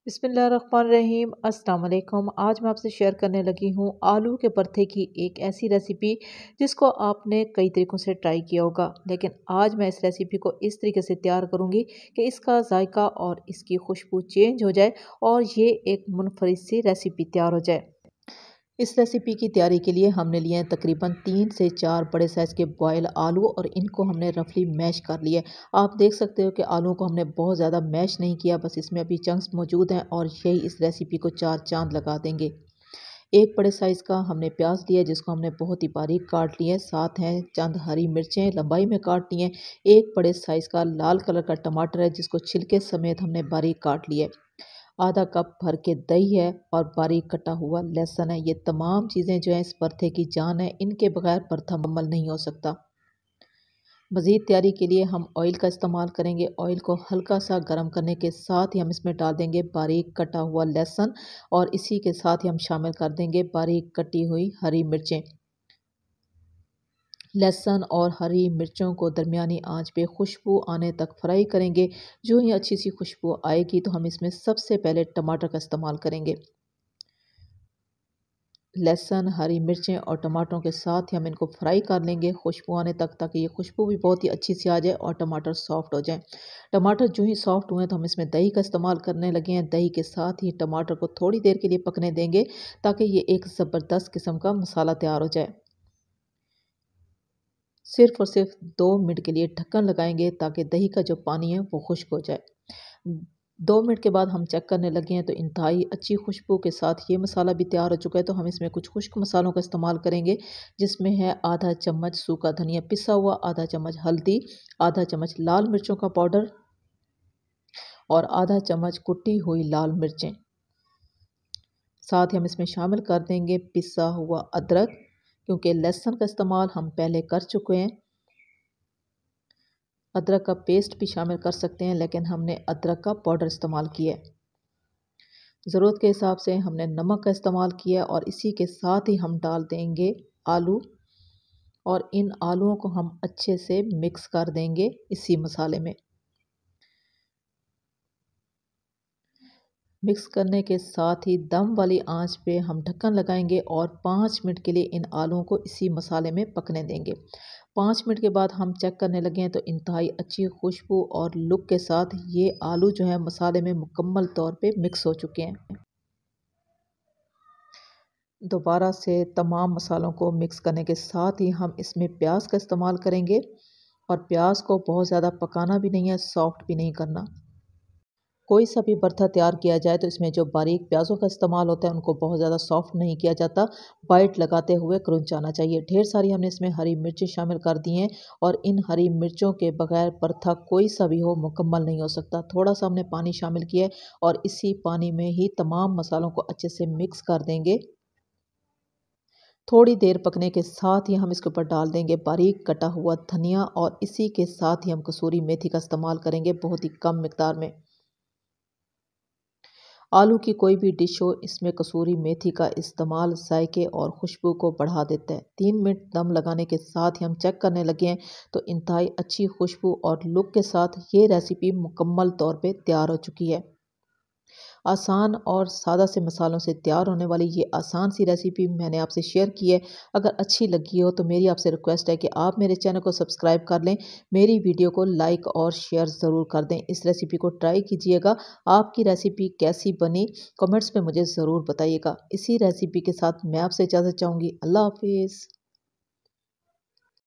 बिस्मिल्लाहिर्रहमानिर्रहीम। अस्सलाम वालेकुम। आज मैं आपसे शेयर करने लगी हूँ आलू के पराठे की एक ऐसी रेसिपी जिसको आपने कई तरीक़ों से ट्राई किया होगा, लेकिन आज मैं इस रेसिपी को इस तरीके से तैयार करूँगी कि इसका जायका और इसकी खुशबू चेंज हो जाए और ये एक मुनफरिद सी रेसिपी तैयार हो जाए। इस रेसिपी की तैयारी के लिए हमने लिए हैं तकरीबन 3 से 4 बड़े साइज़ के बॉयल आलू और इनको हमने रफली मैश कर लिया है। आप देख सकते हो कि आलू को हमने बहुत ज़्यादा मैश नहीं किया, बस इसमें अभी चंक्स मौजूद हैं और यही इस रेसिपी को 4 चांद लगा देंगे। एक बड़े साइज़ का हमने प्याज लिया जिसको हमने बहुत ही बारीक काट लिया है। साथ हैं चंद हरी मिर्चें लंबाई में काट ली हैं। एक बड़े साइज़ का लाल कलर का टमाटर है जिसको छिलके समेत हमने बारीक काट लिया है। आधा कप भर के दही है और बारीक कटा हुआ लहसुन है। ये तमाम चीज़ें जो हैं इस भरते की जान है, इनके बगैर भरता मुकम्मल नहीं हो सकता। मज़ीद तैयारी के लिए हम ऑयल का इस्तेमाल करेंगे। ऑयल को हल्का सा गर्म करने के साथ ही हम इसमें डाल देंगे बारीक कटा हुआ लहसुन और इसी के साथ ही हम शामिल कर देंगे बारीक कटी हुई हरी मिर्चें। लहसुन और हरी मिर्चों को दरमियानी आंच पे खुशबू आने तक फ्राई करेंगे। जो ही अच्छी सी खुशबू आएगी तो हम इसमें सबसे पहले टमाटर का इस्तेमाल करेंगे। लहसुन, हरी मिर्चें और टमाटरों के साथ ही हम इनको फ्राई कर लेंगे खुशबू आने तक, ताकि ये खुशबू भी बहुत ही अच्छी सी आ जाए और टमाटर सॉफ्ट हो जाए। टमाटर जो ही सॉफ्ट हुए तो हम इसमें दही का इस्तेमाल करने लगे हैं। दही के साथ ही टमाटर को थोड़ी देर के लिए पकने देंगे ताकि ये एक ज़बरदस्त किस्म का मसाला तैयार हो जाए। सिर्फ़ और सिर्फ 2 मिनट के लिए ढक्कन लगाएंगे ताकि दही का जो पानी है वो खुश्क हो जाए। 2 मिनट के बाद हम चेक करने लगे हैं तो इंतहाई अच्छी खुशबू के साथ ये मसाला भी तैयार हो चुका है। तो हम इसमें कुछ खुश्क मसालों का इस्तेमाल करेंगे, जिसमें है आधा चम्मच सूखा धनिया पिसा हुआ, आधा चम्मच हल्दी, आधा चम्मच लाल मिर्चों का पाउडर और आधा चम्मच कुटी हुई लाल मिर्चें। साथ ही हम इसमें शामिल कर देंगे पिसा हुआ अदरक, क्योंकि लहसुन का इस्तेमाल हम पहले कर चुके हैं। अदरक का पेस्ट भी शामिल कर सकते हैं, लेकिन हमने अदरक का पाउडर इस्तेमाल किया है। ज़रूरत के हिसाब से हमने नमक का इस्तेमाल किया और इसी के साथ ही हम डाल देंगे आलू और इन आलूओं को हम अच्छे से मिक्स कर देंगे इसी मसाले में। मिक्स करने के साथ ही दम वाली आंच पे हम ढक्कन लगाएंगे और 5 मिनट के लिए इन आलूओं को इसी मसाले में पकने देंगे। 5 मिनट के बाद हम चेक करने लगे हैं तो इंतहाई अच्छी खुशबू और लुक के साथ ये आलू जो है मसाले में मुकम्मल तौर पे मिक्स हो चुके हैं। दोबारा से तमाम मसालों को मिक्स करने के साथ ही हम इसमें प्याज का इस्तेमाल करेंगे और प्याज को बहुत ज़्यादा पकाना भी नहीं है, सॉफ्ट भी नहीं करना। कोई सा भी भरता तैयार किया जाए तो इसमें जो बारीक प्याज़ों का इस्तेमाल होता है उनको बहुत ज़्यादा सॉफ्ट नहीं किया जाता, बाइट लगाते हुए क्रंच आना चाहिए। ढेर सारी हमने इसमें हरी मिर्चें शामिल कर दी हैं और इन हरी मिर्चों के बगैर भरता कोई सा भी हो मुकम्मल नहीं हो सकता। थोड़ा सा हमने पानी शामिल किया है और इसी पानी में ही तमाम मसालों को अच्छे से मिक्स कर देंगे। थोड़ी देर पकने के साथ ही हम इसके ऊपर डाल देंगे बारीक कटा हुआ धनिया और इसी के साथ ही हम कसूरी मेथी का इस्तेमाल करेंगे बहुत ही कम मिकदार में। आलू की कोई भी डिश हो, इसमें कसूरी मेथी का इस्तेमाल जायके और खुशबू को बढ़ा देता है। 3 मिनट दम लगाने के साथ ही हम चेक करने लगे हैं तो इंतहाई अच्छी खुशबू और लुक के साथ ये रेसिपी मुकम्मल तौर पे तैयार हो चुकी है। आसान और सादा से मसालों से तैयार होने वाली ये आसान सी रेसिपी मैंने आपसे शेयर की है। अगर अच्छी लगी हो तो मेरी आपसे रिक्वेस्ट है कि आप मेरे चैनल को सब्सक्राइब कर लें, मेरी वीडियो को लाइक और शेयर ज़रूर कर दें। इस रेसिपी को ट्राई कीजिएगा। आपकी रेसिपी कैसी बनी कमेंट्स में मुझे ज़रूर बताइएगा। इसी रेसिपी के साथ मैं आपसे इजाज़त चाहूँगी। अल्लाह हाफिज़।